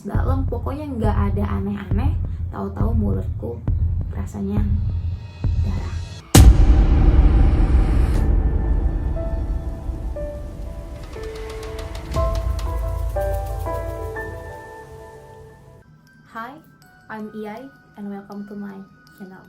dalam, pokoknya nggak ada aneh-aneh. Tahu-tahu mulutku rasanya darah. Hi, I'm Iai and welcome to my channel.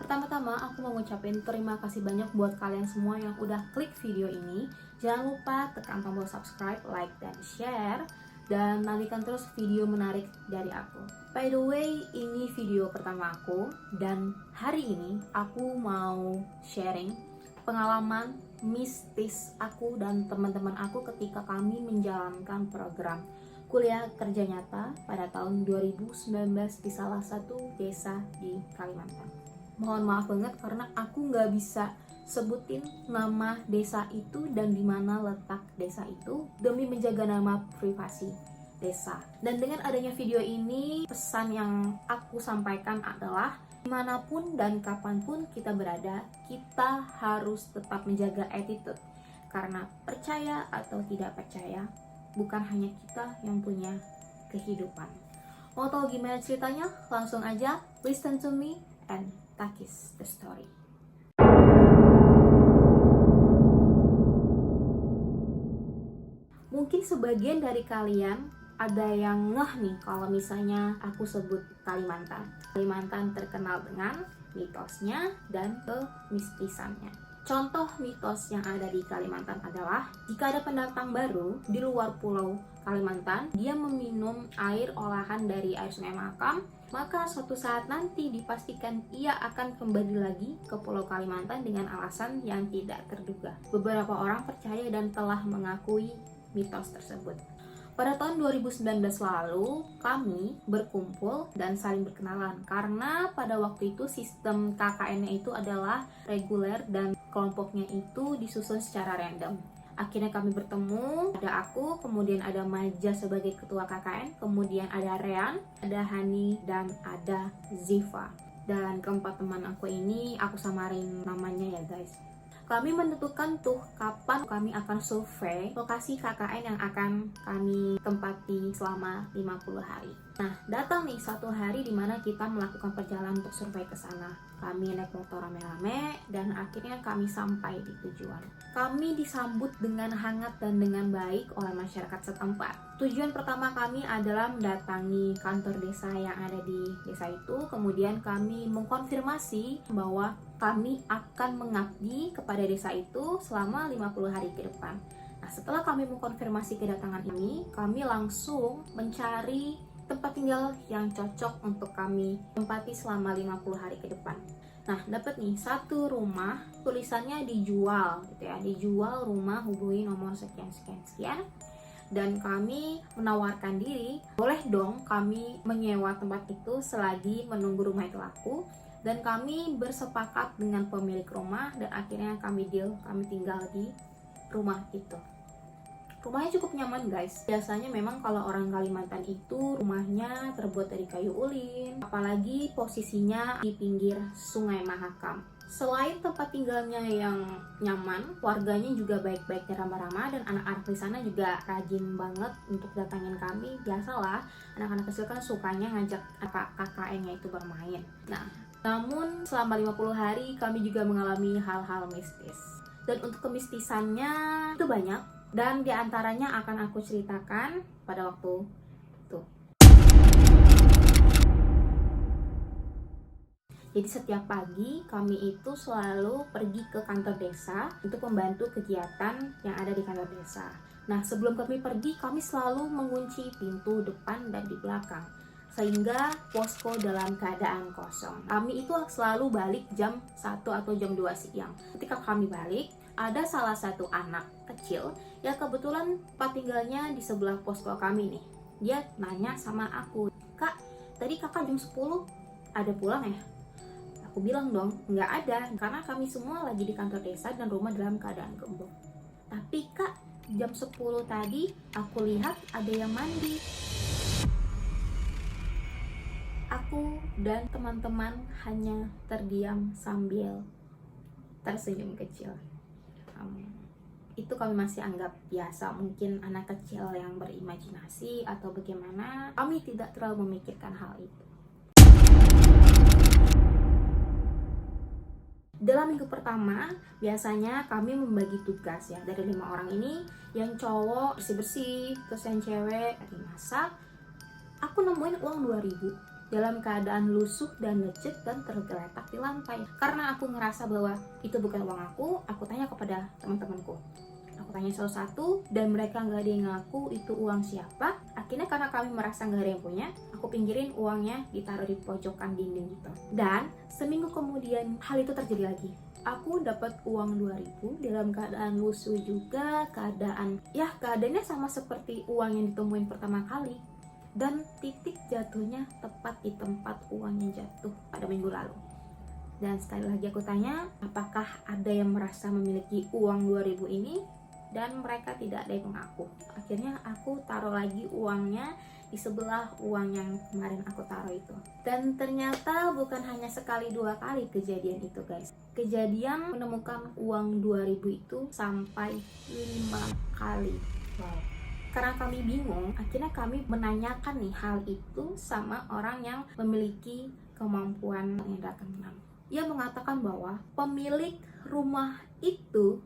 Pertama-tama aku mau ngucapin terima kasih banyak buat kalian semua yang udah klik video ini. Jangan lupa tekan tombol subscribe, like, dan share. Dan nantikan terus video menarik dari aku. By the way, ini video pertama aku. Dan hari ini aku mau sharing pengalaman mistis aku dan teman-teman aku ketika kami menjalankan program kuliah kerja nyata pada tahun 2019 di salah satu desa di Kalimantan. Mohon maaf banget karena aku nggak bisa sebutin nama desa itu dan di mana letak desa itu demi menjaga nama privasi desa. Dan dengan adanya video ini, pesan yang aku sampaikan adalah dimanapun dan kapanpun kita berada, kita harus tetap menjaga attitude. Karena percaya atau tidak percaya, bukan hanya kita yang punya kehidupan. Mau tahu gimana ceritanya? Langsung aja listen to me and takis the story. Mungkin sebagian dari kalian ada yang ngeh nih kalau misalnya aku sebut Kalimantan. Kalimantan terkenal dengan mitosnya dan kemistisannya. Contoh mitos yang ada di Kalimantan adalah jika ada pendatang baru di luar pulau Kalimantan, dia meminum air olahan dari air Sungai Mahakam, maka suatu saat nanti dipastikan ia akan kembali lagi ke pulau Kalimantan dengan alasan yang tidak terduga. Beberapa orang percaya dan telah mengakui mitos tersebut. Pada tahun 2019 lalu, kami berkumpul dan saling berkenalan karena pada waktu itu sistem KKN-nya itu adalah reguler dan kelompoknya itu disusun secara random. Akhirnya kami bertemu, ada aku, kemudian ada Maja sebagai ketua KKN, kemudian ada Rean, ada Hani, dan ada Ziva. Dan keempat teman aku ini aku samarin namanya ya guys. Kami menentukan tuh kapan kami akan survei lokasi KKN yang akan kami tempati selama 50 hari. Nah, datang nih satu hari di mana kita melakukan perjalanan untuk survei ke sana. Kami naik motor rame-rame dan akhirnya kami sampai di tujuan. Kami disambut dengan hangat dan dengan baik oleh masyarakat setempat. Tujuan pertama kami adalah mendatangi kantor desa yang ada di desa itu. Kemudian kami mengkonfirmasi bahwa kami akan mengabdi kepada desa itu selama 50 hari ke depan. Nah, setelah kami mengkonfirmasi kedatangan ini, kami langsung mencari tempat tinggal yang cocok untuk kami tempati selama 50 hari ke depan. Nah, dapat nih satu rumah, tulisannya dijual gitu ya. Dijual rumah, hubungi nomor sekian. Dan kami menawarkan diri, boleh dong kami menyewa tempat itu selagi menunggu rumah itu laku. Dan kami bersepakat dengan pemilik rumah dan akhirnya kami deal, kami tinggal di rumah itu. Rumahnya cukup nyaman guys. Biasanya memang kalau orang Kalimantan itu rumahnya terbuat dari kayu ulin, apalagi posisinya di pinggir Sungai Mahakam. Selain tempat tinggalnya yang nyaman, warganya juga baik-baik dan ramah-ramah, dan anak-anak di sana juga rajin banget untuk datangin kami. Biasalah, anak-anak kecil kan sukanya ngajak KKN-nya itu bermain. Nah, namun selama 50 hari kami juga mengalami hal-hal mistis. Dan untuk kemistisannya itu banyak, dan diantaranya akan aku ceritakan pada waktu itu. Jadi setiap pagi kami itu selalu pergi ke kantor desa untuk membantu kegiatan yang ada di kantor desa. Nah, sebelum kami pergi, kami selalu mengunci pintu depan dan di belakang, sehingga posko dalam keadaan kosong. Kami itu selalu balik jam 1 atau jam 2 siang. Ketika kami balik, ada salah satu anak kecil yang kebetulan tempat tinggalnya di sebelah posko kami nih. Dia nanya sama aku, "Kak, tadi kakak jam 10 ada pulang ya?" Aku bilang dong, nggak ada, karena kami semua lagi di kantor desa dan rumah dalam keadaan gembok. "Tapi kak, jam 10 tadi aku lihat ada yang mandi." Aku dan teman-teman hanya terdiam sambil tersenyum kecil. Itu kami masih anggap biasa, mungkin anak kecil yang berimajinasi atau bagaimana. Kami tidak terlalu memikirkan hal itu. Dalam minggu pertama, biasanya kami membagi tugas ya. Dari 5 orang ini, yang cowok bersih-bersih, terus yang cewek lagi masak. Aku nemuin uang 2000 dalam keadaan lusuh dan lecet dan tergeletak di lantai. Karena aku ngerasa bahwa itu bukan uang aku tanya kepada teman-temanku. Aku tanya satu-satu dan mereka nggak ada yang ngaku itu uang siapa. Akhirnya karena kami merasa nggak ada yang punya, aku pinggirin uangnya ditaruh di pojokan dinding gitu. Dan seminggu kemudian hal itu terjadi lagi. Aku dapat uang 2000 dalam keadaan lusuh juga, keadaannya sama seperti uang yang ditemuin pertama kali. Dan titik jatuhnya tepat di tempat uangnya jatuh pada minggu lalu. Dan sekali lagi aku tanya, apakah ada yang merasa memiliki uang 2000 ini? Dan mereka tidak ada yang mengaku. Akhirnya aku taruh lagi uangnya di sebelah uang yang kemarin aku taruh itu. Dan ternyata bukan hanya sekali 2 kali kejadian itu guys. Kejadian menemukan uang 2000 itu sampai 5 kali. Wow. Karena kami bingung, akhirnya kami menanyakan nih hal itu sama orang yang memiliki kemampuan indera keenam. Ia mengatakan bahwa pemilik rumah itu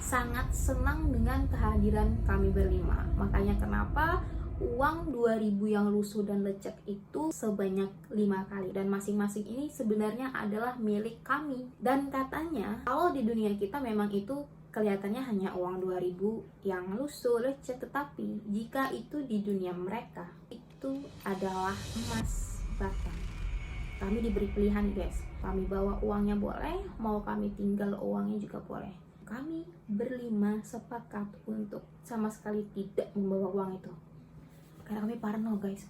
sangat senang dengan kehadiran kami berlima. Makanya kenapa uang 2000 yang lusuh dan lecek itu sebanyak 5 kali. Dan masing-masing ini sebenarnya adalah milik kami. Dan katanya kalau di dunia kita memang itu kelihatannya hanya uang 2000 yang lusuh, lecet, tetapi jika itu di dunia mereka, itu adalah emas batangan. Kami diberi pilihan guys, kami bawa uangnya boleh, mau kami tinggal uangnya juga boleh. Kami berlima sepakat untuk sama sekali tidak membawa uang itu, karena kami parno guys.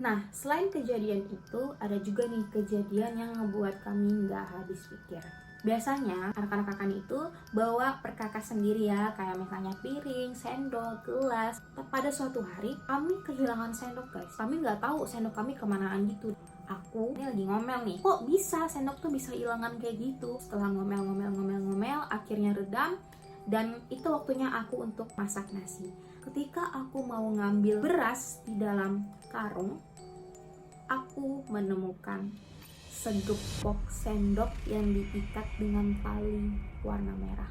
Nah, selain kejadian itu, ada juga nih kejadian yang ngebuat kami nggak habis pikir. Biasanya anak-anak kakak itu bawa perkakas sendiri ya, kayak misalnya piring, sendok, gelas. Pada suatu hari kami kehilangan sendok guys. Kami nggak tahu sendok kami kemanaan gitu. Aku ini lagi ngomel nih, kok bisa sendok tuh bisa hilangan kayak gitu? Setelah ngomel, akhirnya redam. Dan itu waktunya aku untuk masak nasi. Ketika aku mau ngambil beras di dalam karung, aku menemukan segepok sendok yang diikat dengan tali warna merah.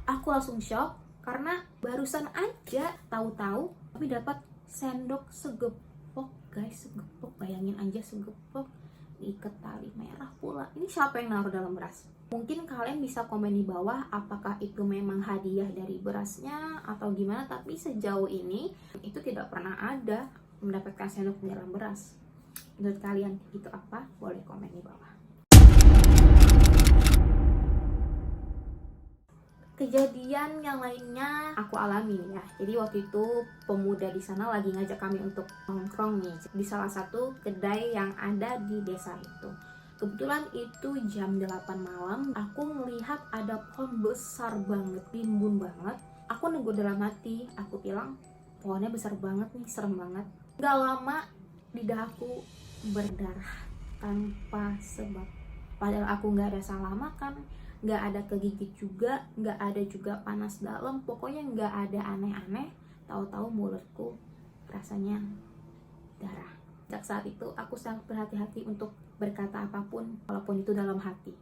Aku langsung shock karena barusan aja tahu-tahu kami dapat sendok segepok guys, segepok, bayangin aja segepok diikat tali merah pula. Ini siapa yang naruh dalam beras? Mungkin kalian bisa komen di bawah apakah itu memang hadiah dari berasnya atau gimana, tapi sejauh ini itu tidak pernah ada mendapatkan sendok di dalam beras. Menurut kalian itu apa? Boleh komen di bawah. Kejadian yang lainnya aku alami ya. Jadi waktu itu pemuda di sana lagi ngajak kami untuk nongkrong nih di salah satu kedai yang ada di desa itu. Kebetulan itu jam 8 malam, aku melihat ada pohon besar banget, rimbun banget. Aku negur dalam hati, aku bilang, pohonnya besar banget nih, serem banget. Gak lama lidah aku berdarah tanpa sebab. Padahal aku gak ada salah makan, gak ada kegigit juga, gak ada juga panas dalam, pokoknya gak ada aneh-aneh. Tahu-tahu mulutku rasanya darah. Sejak saat itu aku sangat berhati-hati untuk berkata apapun, walaupun itu dalam hati.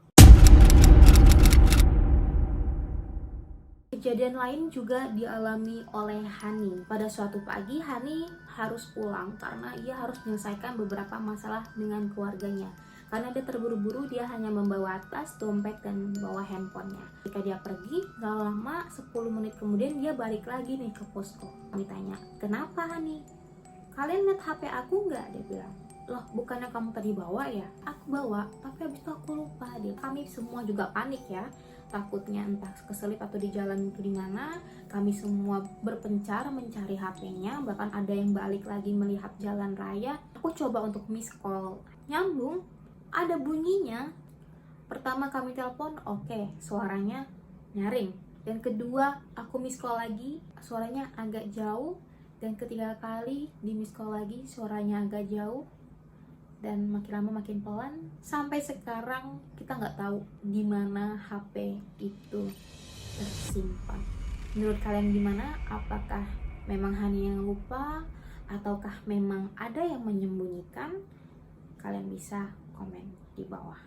Kejadian lain juga dialami oleh Hani. Pada suatu pagi Hani harus pulang karena ia harus menyelesaikan beberapa masalah dengan keluarganya. Karena dia terburu-buru, dia hanya membawa tas, dompet, dan bawa handphonenya. Ketika dia pergi, gak lama 10 menit kemudian dia balik lagi nih ke posko. Kami tanya, kenapa Hani? Kalian lihat HP aku nggak? Dia bilang, loh bukannya kamu tadi bawa ya? Aku bawa, tapi habis itu aku lupa. Kami semua juga panik ya, takutnya entah keselip atau di jalan itu di mana. Kami semua berpencar mencari HP-nya, bahkan ada yang balik lagi melihat jalan raya. Aku coba untuk miss call, nyambung, ada bunyinya. Pertama kami telepon, oke, suaranya nyaring. Dan kedua aku miss call lagi, suaranya agak jauh. Dan ketiga kali di miss call lagi, suaranya agak jauh. dan makin lama makin pelan, sampai sekarang kita nggak tahu di mana HP itu tersimpan. Menurut kalian gimana? Apakah memang Hani yang lupa ataukah memang ada yang menyembunyikan? Kalian bisa komen di bawah.